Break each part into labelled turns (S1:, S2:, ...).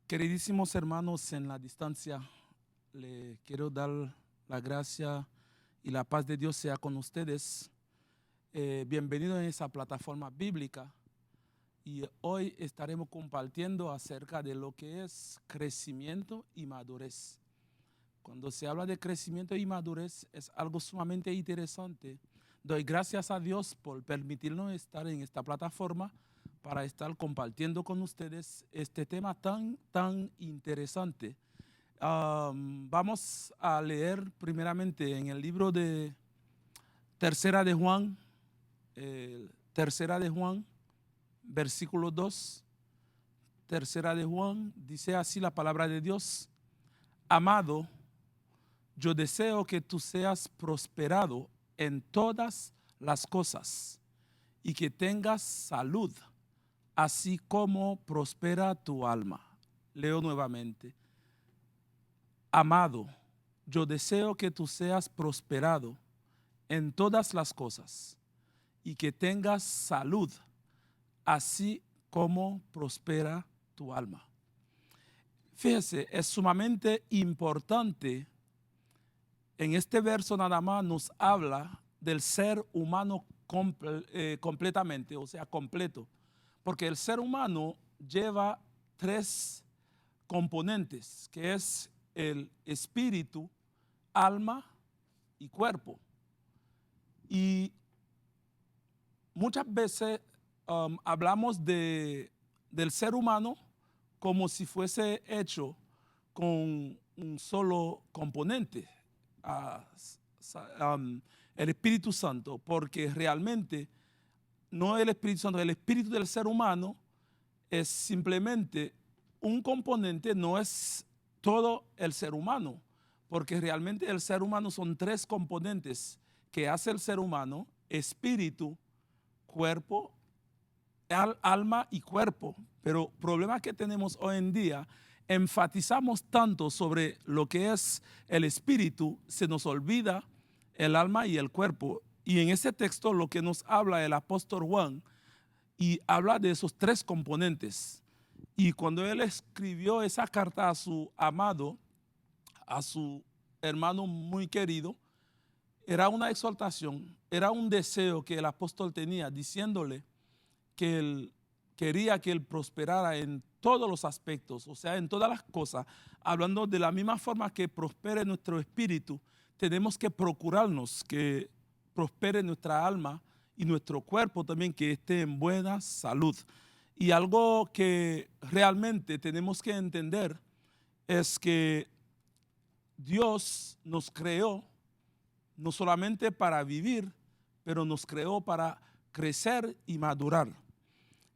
S1: Queridísimos hermanos en la distancia, le quiero dar la gracia y la paz de Dios sea con ustedes. Bienvenidos en esa plataforma bíblica y hoy estaremos compartiendo acerca de lo que es crecimiento y madurez. Cuando se habla de crecimiento y madurez es algo sumamente interesante. Doy gracias a Dios por permitirnos estar en esta plataforma para estar compartiendo con ustedes este tema tan interesante. Vamos a leer primeramente en el libro de Tercera de Juan, Tercera de Juan, versículo 2. Tercera de Juan, dice así la palabra de Dios: Amado, yo deseo que tú seas prosperado en todas las cosas y que tengas salud, así como prospera tu alma. Leo nuevamente. Amado, yo deseo que tú seas prosperado en todas las cosas y que tengas salud, así como prospera tu alma. Fíjese, es sumamente importante. En este verso nada más nos habla del ser humano completamente, o sea, completo. Porque el ser humano lleva tres componentes, que es el espíritu, alma y cuerpo. Y muchas veces hablamos del ser humano como si fuese hecho con un solo componente, el Espíritu Santo, porque realmente no el Espíritu Santo, el espíritu del ser humano es simplemente un componente, no es todo el ser humano, porque realmente el ser humano son tres componentes que hace el ser humano: espíritu, cuerpo, alma y cuerpo. Pero el problema que tenemos hoy en día, enfatizamos tanto sobre lo que es el espíritu, se nos olvida el alma y el cuerpo. Y en ese texto lo que nos habla el apóstol Juan, y habla de esos tres componentes. Y cuando él escribió esa carta a su amado, a su hermano muy querido, era una exhortación, era un deseo que el apóstol tenía, diciéndole que él quería que él prosperara en todos los aspectos, o sea, en todas las cosas. Hablando de la misma forma que prospere nuestro espíritu, tenemos que procurarnos que prospere nuestra alma y nuestro cuerpo también, que esté en buena salud. Y algo que realmente tenemos que entender es que Dios nos creó no solamente para vivir, pero nos creó para crecer y madurar.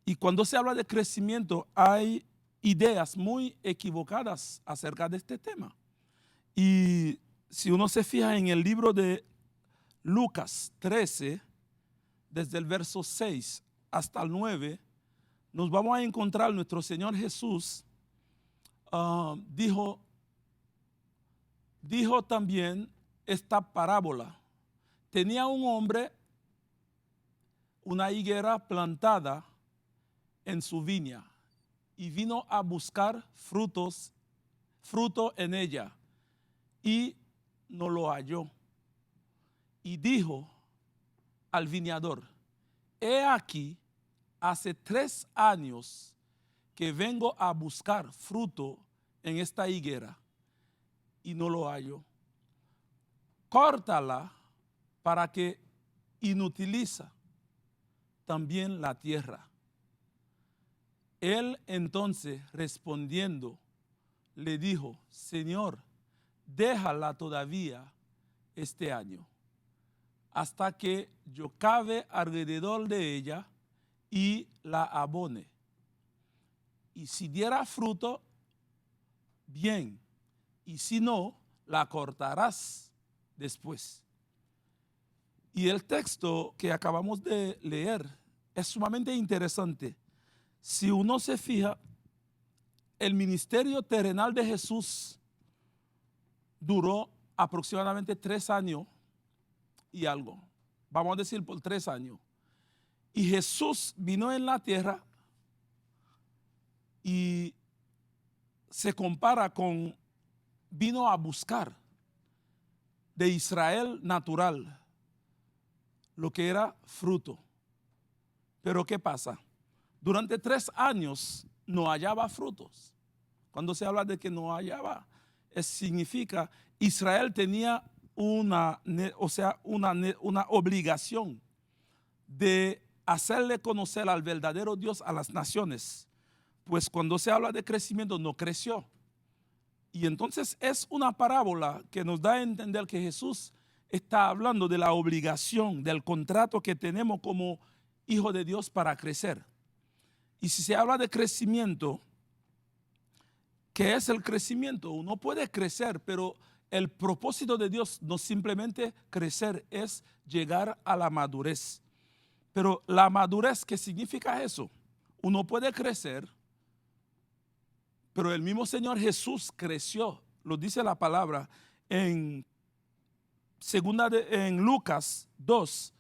S1: Y cuando se habla de crecimiento, hay ideas muy equivocadas acerca de este tema. Y si uno se fija en el libro de Lucas 13, desde el verso 6 hasta el 9, nos vamos a encontrar nuestro Señor Jesús dijo también esta parábola. Tenía un hombre una higuera plantada en su viña y vino a buscar fruto en ella y no lo halló. Y dijo al viñador: he aquí, hace 3 años que vengo a buscar fruto en esta higuera y no lo hallo. Córtala, para que inutiliza también la tierra. Él entonces, respondiendo, le dijo: Señor, déjala todavía este año, hasta que yo cave alrededor de ella y la abone. Y si diera fruto, bien, y si no, la cortarás después. Y el texto que acabamos de leer es sumamente interesante. Si uno se fija, el ministerio terrenal de Jesús duró aproximadamente 3 años y algo. Vamos a decir por 3 años. Y Jesús vino en la tierra y se compara con, vino a buscar de Israel natural lo que era fruto. Pero ¿qué pasa? Durante 3 años no hallaba frutos. Cuando se habla de que no hallaba, significa Israel tenía una obligación de hacerle conocer al verdadero Dios a las naciones. Pues cuando se habla de crecimiento, no creció. Y entonces es una parábola que nos da a entender que Jesús está hablando de la obligación, del contrato que tenemos como hijo de Dios para crecer. Y si se habla de crecimiento, ¿qué es el crecimiento? Uno puede crecer, pero el propósito de Dios no simplemente crecer, es llegar a la madurez. Pero la madurez, ¿qué significa eso? Uno puede crecer, pero el mismo Señor Jesús creció, lo dice la palabra en Lucas 2,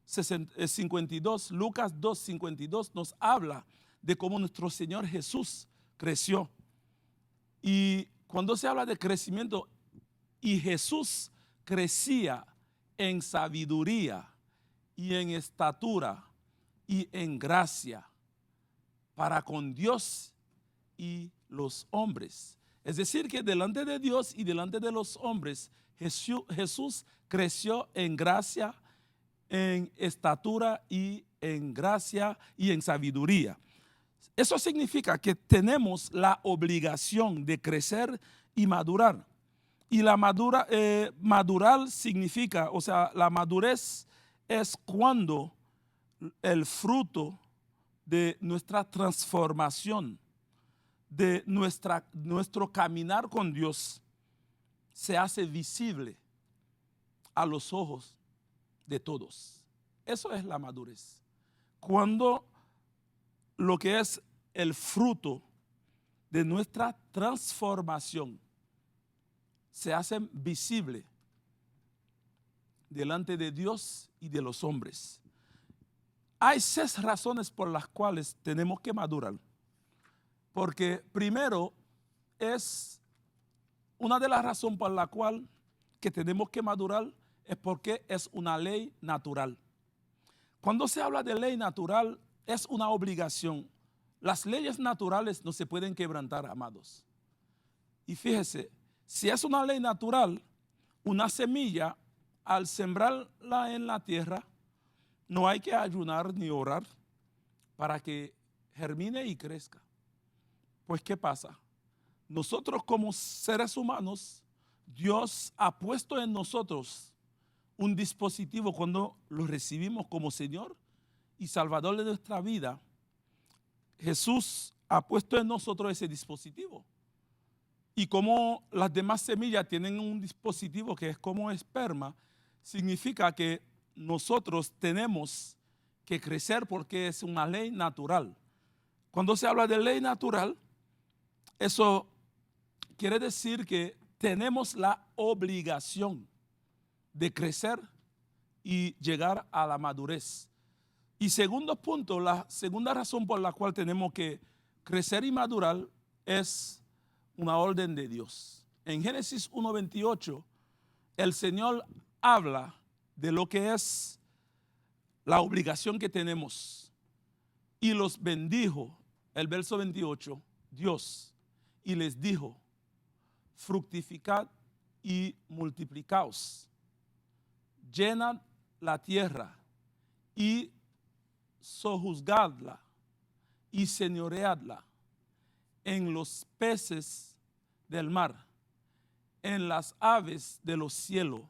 S1: 52. Lucas 2, 52 nos habla de cómo nuestro Señor Jesús creció. Y cuando se habla de crecimiento, y Jesús crecía en sabiduría y en estatura y en gracia para con Dios y los hombres. Es decir, que delante de Dios y delante de los hombres, Jesús creció en gracia, en estatura y en gracia y en sabiduría. Eso significa que tenemos la obligación de crecer y madurar. Y la madurar significa, la madurez es cuando el fruto de nuestra transformación, de nuestro caminar con Dios, se hace visible a los ojos de todos. Eso es la madurez. Cuando lo que es el fruto de nuestra transformación se hace visible delante de Dios y de los hombres. Hay 6 razones por las cuales tenemos que madurar. Porque primero, es una de las razones por la cual que tenemos que madurar es porque es una ley natural. Cuando se habla de ley natural, es una obligación. Las leyes naturales no se pueden quebrantar, amados. Y fíjese, si es una ley natural, una semilla, al sembrarla en la tierra, no hay que ayunar ni orar para que germine y crezca. Pues, ¿qué pasa? Nosotros como seres humanos, Dios ha puesto en nosotros un dispositivo cuando lo recibimos como Señor y Salvador de nuestra vida. Jesús ha puesto en nosotros ese dispositivo. Y como las demás semillas tienen un dispositivo que es como esperma, significa que nosotros tenemos que crecer porque es una ley natural. Cuando se habla de ley natural, eso quiere decir que tenemos la obligación de crecer y llegar a la madurez. Y segundo punto, la segunda razón por la cual tenemos que crecer y madurar es una orden de Dios. En Génesis 1:28, el Señor habla de lo que es la obligación que tenemos. Y los bendijo, el verso 28, Dios, y les dijo: fructificad y multiplicaos, llenad la tierra y sojuzgadla y señoreadla en los peces del mar, en las aves de los cielos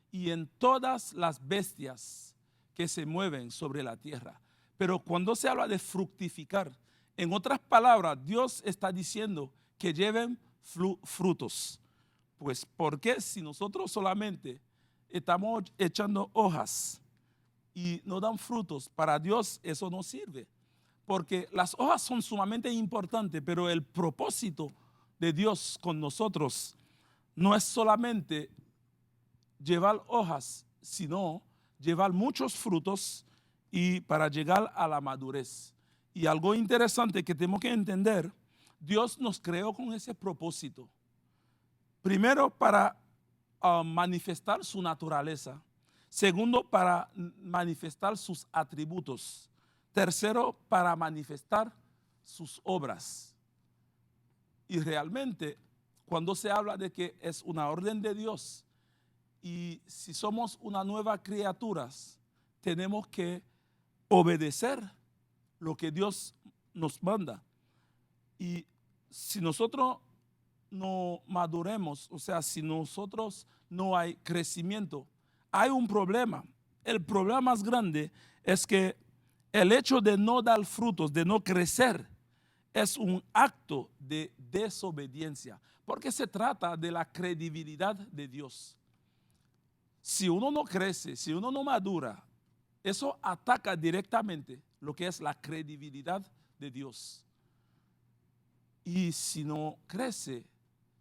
S1: y en todas las bestias que se mueven sobre la tierra. Pero cuando se habla de fructificar, en otras palabras, Dios está diciendo que lleven frutos. Pues, ¿por qué si nosotros solamente estamos echando hojas y no dan frutos? Para Dios eso no sirve, porque las hojas son sumamente importantes, pero el propósito de Dios con nosotros no es solamente llevar hojas, sino llevar muchos frutos y para llegar a la madurez. Y algo interesante que tenemos que entender, Dios nos creó con ese propósito. Primero, para manifestar su naturaleza. Segundo, para manifestar sus atributos. Tercero, para manifestar sus obras. Y realmente, cuando se habla de que es una orden de Dios, y si somos una nueva criatura, tenemos que obedecer lo que Dios nos manda. Y si nosotros no maduremos, o sea, si nosotros no hay crecimiento, hay un problema. El problema más grande es que el hecho de no dar frutos, de no crecer, es un acto de desobediencia, porque se trata de la credibilidad de Dios. Si uno no crece, si uno no madura, eso ataca directamente lo que es la credibilidad de Dios. Y si no crece,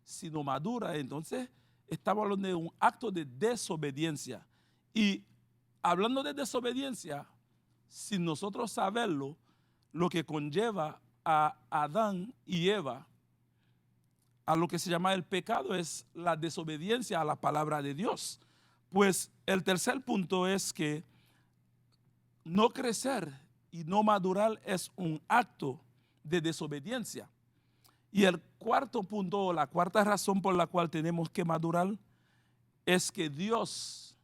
S1: si no madura, entonces estamos hablando de un acto de desobediencia. Y hablando de desobediencia, sin nosotros saberlo, lo que conlleva a Adán y Eva a lo que se llama el pecado es la desobediencia a la palabra de Dios. Pues el tercer punto es que no crecer y no madurar es un acto de desobediencia. Y el cuarto punto, o la cuarta razón por la cual tenemos que madurar, es que Dios,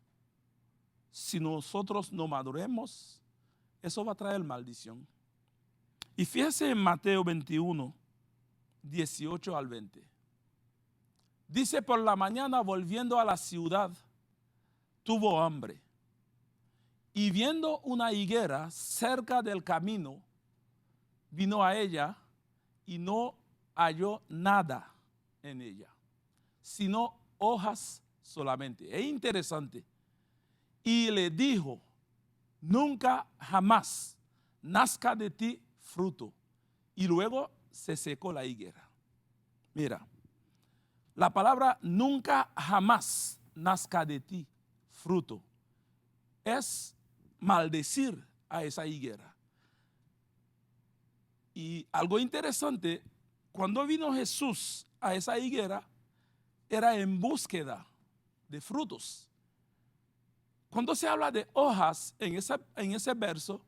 S1: si nosotros no maduremos, eso va a traer maldición. Y fíjese en Mateo 21, 18 al 20. Dice: por la mañana, volviendo a la ciudad, tuvo hambre. Y viendo una higuera cerca del camino, vino a ella y no halló nada en ella, sino hojas solamente. Es interesante. Y le dijo: nunca jamás nazca de ti fruto. Y luego se secó la higuera. Mira, la palabra nunca jamás nazca de ti fruto es maldecir a esa higuera. Y algo interesante, cuando vino Jesús a esa higuera, era en búsqueda de frutos. Cuando se habla de hojas en ese verso,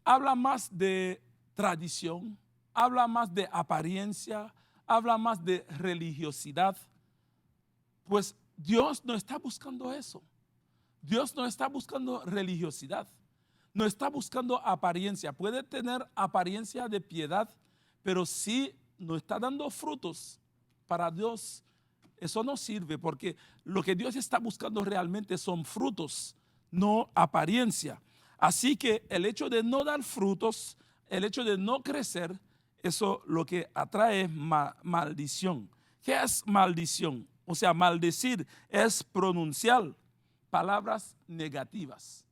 S1: habla más de tradición, habla más de apariencia, habla más de religiosidad. Pues Dios no está buscando eso. Dios no está buscando religiosidad, no está buscando apariencia. Puede tener apariencia de piedad, pero si no está dando frutos, para Dios eso no sirve, porque lo que Dios está buscando realmente son frutos, no apariencia. Así que el hecho de no dar frutos, el hecho de no crecer, eso lo que atrae es maldición. ¿Qué es maldición? O sea, maldecir es pronunciar palabras negativas.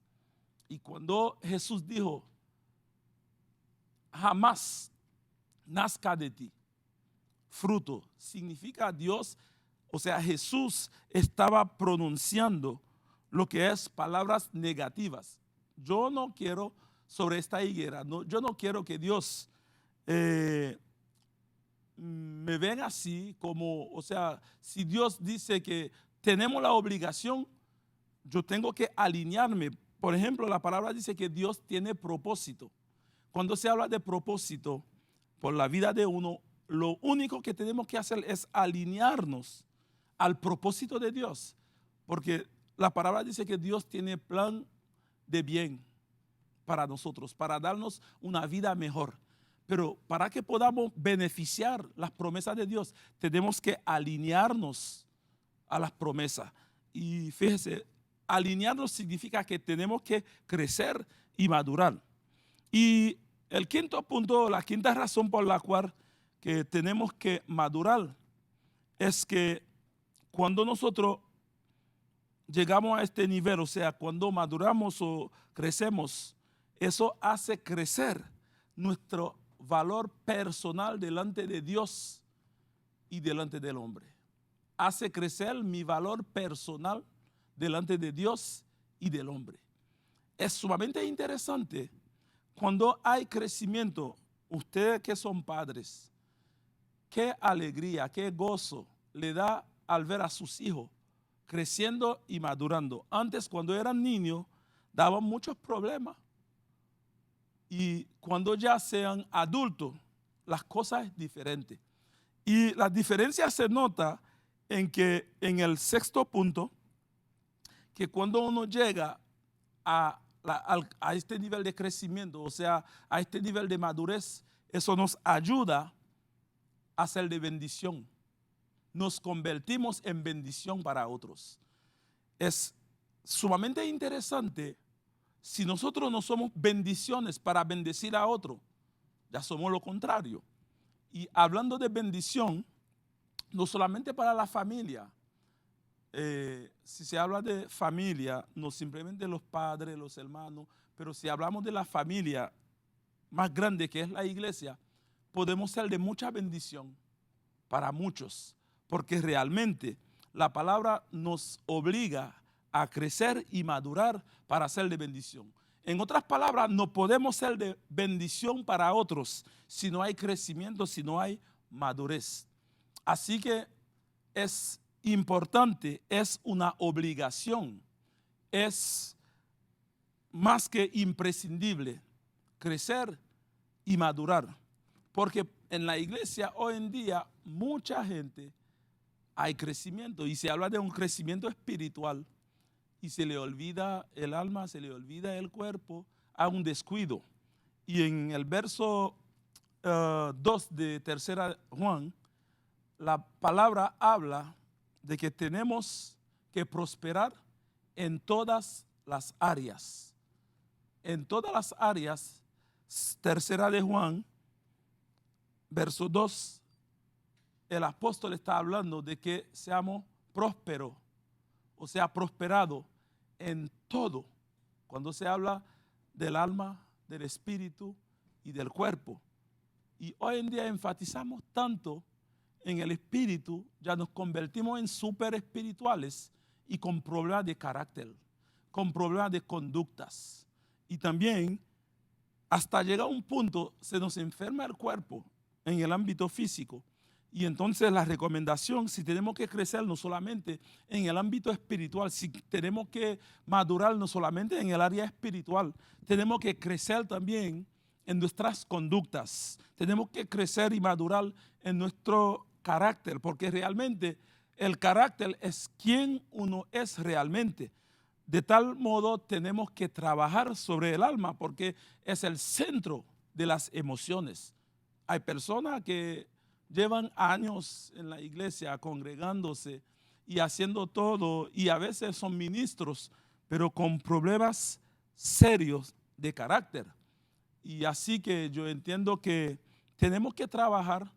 S1: Y cuando Jesús dijo: jamás nazca de ti fruto, significa Dios, o sea, Jesús estaba pronunciando lo que es palabras negativas. Yo no quiero sobre esta higuera, no, yo no quiero que Dios me ven así como, o sea, si Dios dice que tenemos la obligación, yo tengo que alinearme. Por ejemplo, la palabra dice que Dios tiene propósito. Cuando se habla de propósito por la vida de uno, lo único que tenemos que hacer es alinearnos al propósito de Dios. Porque la palabra dice que Dios tiene plan de bien para nosotros, para darnos una vida mejor. Pero para que podamos beneficiar las promesas de Dios, tenemos que alinearnos a las promesas. Y fíjese, alinearnos significa que tenemos que crecer y madurar. Y el quinto punto, la quinta razón por la cual que tenemos que madurar es que cuando nosotros llegamos a este nivel, o sea, cuando maduramos o crecemos, eso hace crecer nuestro valor personal delante de Dios y delante del hombre. Hace crecer mi valor personal delante de Dios y del hombre. Es sumamente interesante cuando hay crecimiento. Ustedes que son padres, qué alegría, qué gozo le da al ver a sus hijos creciendo y madurando. Antes, cuando eran niños, daban muchos problemas. Y cuando ya sean adultos, las cosas es diferente. Y la diferencia se nota en que en el sexto punto, que cuando uno llega a este nivel de crecimiento, o sea, a este nivel de madurez, eso nos ayuda a ser de bendición. Nos convertimos en bendición para otros. Es sumamente interesante. Si nosotros no somos bendiciones para bendecir a otro, ya somos lo contrario. Y hablando de bendición, no solamente para la familia, si se habla de familia, no simplemente los padres, los hermanos, pero si hablamos de la familia más grande que es la iglesia, podemos ser de mucha bendición para muchos, porque realmente la palabra nos obliga a crecer y madurar para ser de bendición. En otras palabras, no podemos ser de bendición para otros si no hay crecimiento, si no hay madurez. Así que es importante, es una obligación, es más que imprescindible crecer y madurar. Porque en la iglesia hoy en día mucha gente hay crecimiento y se habla de un crecimiento espiritual y se le olvida el alma, se le olvida el cuerpo, hay un descuido. Y en el verso 2 de tercera Juan, la palabra habla de que tenemos que prosperar en todas las áreas. En todas las áreas, tercera de Juan, verso 2, el apóstol está hablando de que seamos prósperos, o sea, prosperado en todo. Cuando se habla del alma, del espíritu y del cuerpo. Y hoy en día enfatizamos tanto en el espíritu, ya nos convertimos en súper espirituales y con problemas de carácter, con problemas de conductas. Y también, hasta llegar a un punto, se nos enferma el cuerpo en el ámbito físico. Y entonces la recomendación, si tenemos que crecer no solamente en el ámbito espiritual, si tenemos que madurar no solamente en el área espiritual, tenemos que crecer también en nuestras conductas. Tenemos que crecer y madurar en nuestro carácter, porque realmente el carácter es quien uno es realmente. De tal modo tenemos que trabajar sobre el alma, porque es el centro de las emociones. Hay personas que llevan años en la iglesia congregándose y haciendo todo, y a veces son ministros, pero con problemas serios de carácter. Y así que yo entiendo que tenemos que trabajar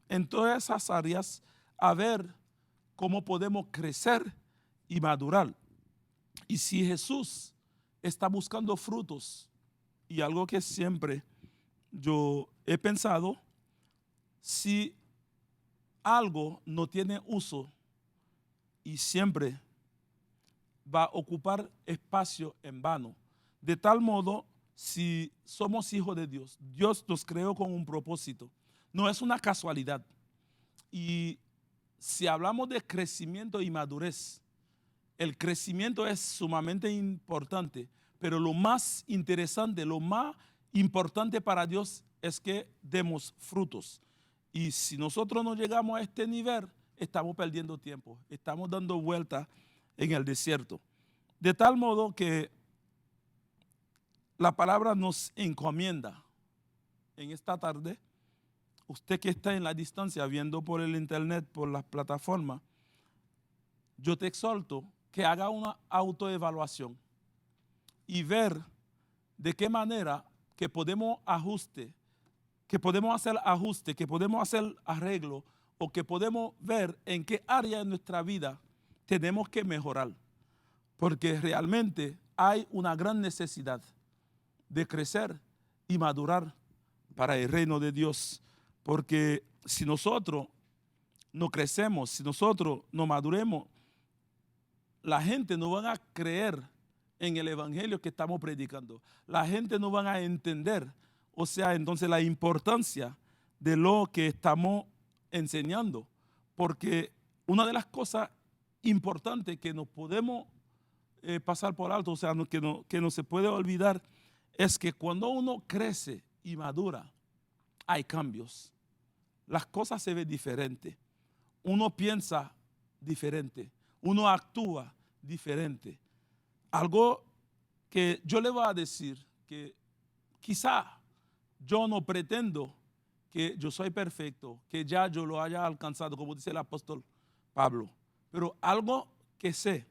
S1: en todas esas áreas a ver cómo podemos crecer y madurar. Y si Jesús está buscando frutos, y algo que siempre yo he pensado, si algo no tiene uso y siempre va a ocupar espacio en vano, de tal modo, si somos hijos de Dios, Dios nos creó con un propósito, no es una casualidad. Y si hablamos de crecimiento y madurez, el crecimiento es sumamente importante, pero lo más interesante, lo más importante para Dios es que demos frutos. Y si nosotros no llegamos a este nivel, estamos perdiendo tiempo, estamos dando vueltas en el desierto. De tal modo que la palabra nos encomienda en esta tarde, usted que está en la distancia viendo por el internet, por las plataformas, yo te exhorto que haga una autoevaluación y ver de qué manera que podemos que podemos hacer arreglo o que podemos ver en qué área de nuestra vida tenemos que mejorar. Porque realmente hay una gran necesidad de crecer y madurar para el reino de Dios. Porque si nosotros no crecemos, si nosotros no maduremos, la gente no va a creer en el evangelio que estamos predicando. La gente no va a entender, o sea, entonces la importancia de lo que estamos enseñando, porque una de las cosas importantes que nos podemos pasar por alto, o sea, que no se puede olvidar, es que cuando uno crece y madura, hay cambios. Las cosas se ven diferentes. Uno piensa diferente. Uno actúa diferente. Algo que yo le voy a decir, que quizá yo no pretendo que yo soy perfecto, que ya yo lo haya alcanzado, como dice el apóstol Pablo. Pero algo que sé,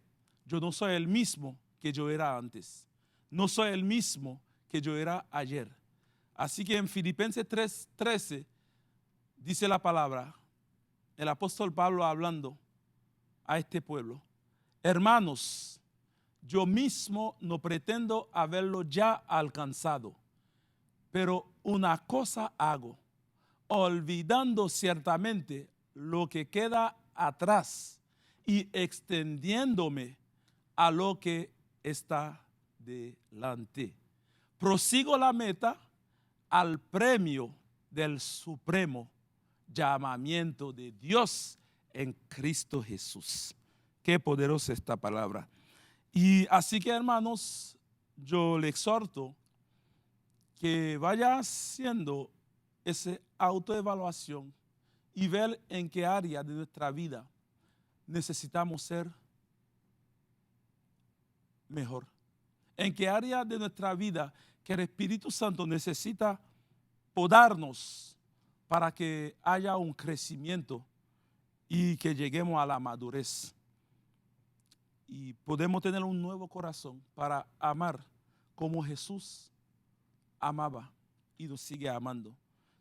S1: yo no soy el mismo que yo era antes. No soy el mismo que yo era ayer. Así que en Filipenses 3:13 dice la palabra, el apóstol Pablo hablando a este pueblo: hermanos, yo mismo no pretendo haberlo ya alcanzado, pero una cosa hago, olvidando ciertamente lo que queda atrás y extendiéndome a lo que está delante. Prosigo la meta al premio del supremo llamamiento de Dios en Cristo Jesús. Qué poderosa esta palabra. Y así que, hermanos, yo le exhorto que vaya haciendo esa autoevaluación y ver en qué área de nuestra vida necesitamos ser mejor. En qué área de nuestra vida que el Espíritu Santo necesita podarnos para que haya un crecimiento y que lleguemos a la madurez. Y podemos tener un nuevo corazón para amar como Jesús amaba y nos sigue amando.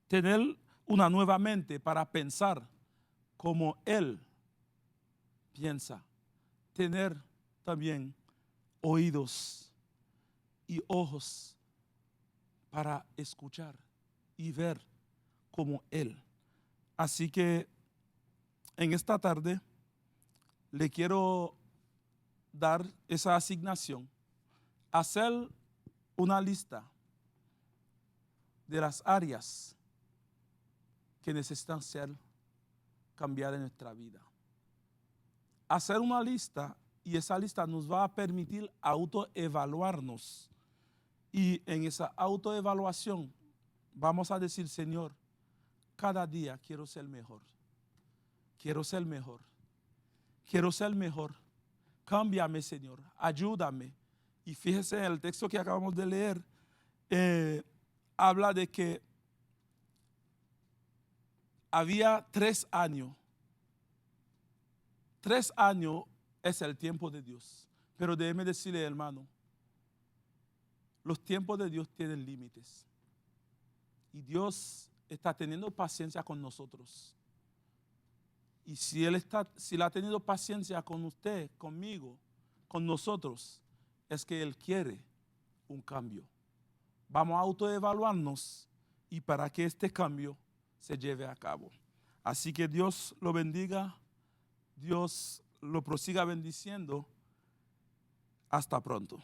S1: Tener una nueva mente para pensar como Él piensa. Tener también oídos y ojos para escuchar y ver como Él. Así que en esta tarde le quiero dar esa asignación, hacer una lista de las áreas que necesitan ser cambiadas en nuestra vida. Hacer una lista, y esa lista nos va a permitir autoevaluarnos. Y en esa autoevaluación vamos a decir: Señor, cada día quiero ser mejor. Quiero ser mejor. Quiero ser mejor. Cámbiame, Señor. Ayúdame. Y fíjese en el texto que acabamos de leer, habla de que había 3 años. 3 años es el tiempo de Dios. Pero déjeme decirle, hermano, los tiempos de Dios tienen límites. Y Dios está teniendo paciencia con nosotros. Y si Él ha tenido paciencia con usted, conmigo, con nosotros, es que Él quiere un cambio. Vamos a autoevaluarnos y para que este cambio se lleve a cabo. Así que Dios lo bendiga, Dios lo prosiga bendiciendo. Hasta pronto.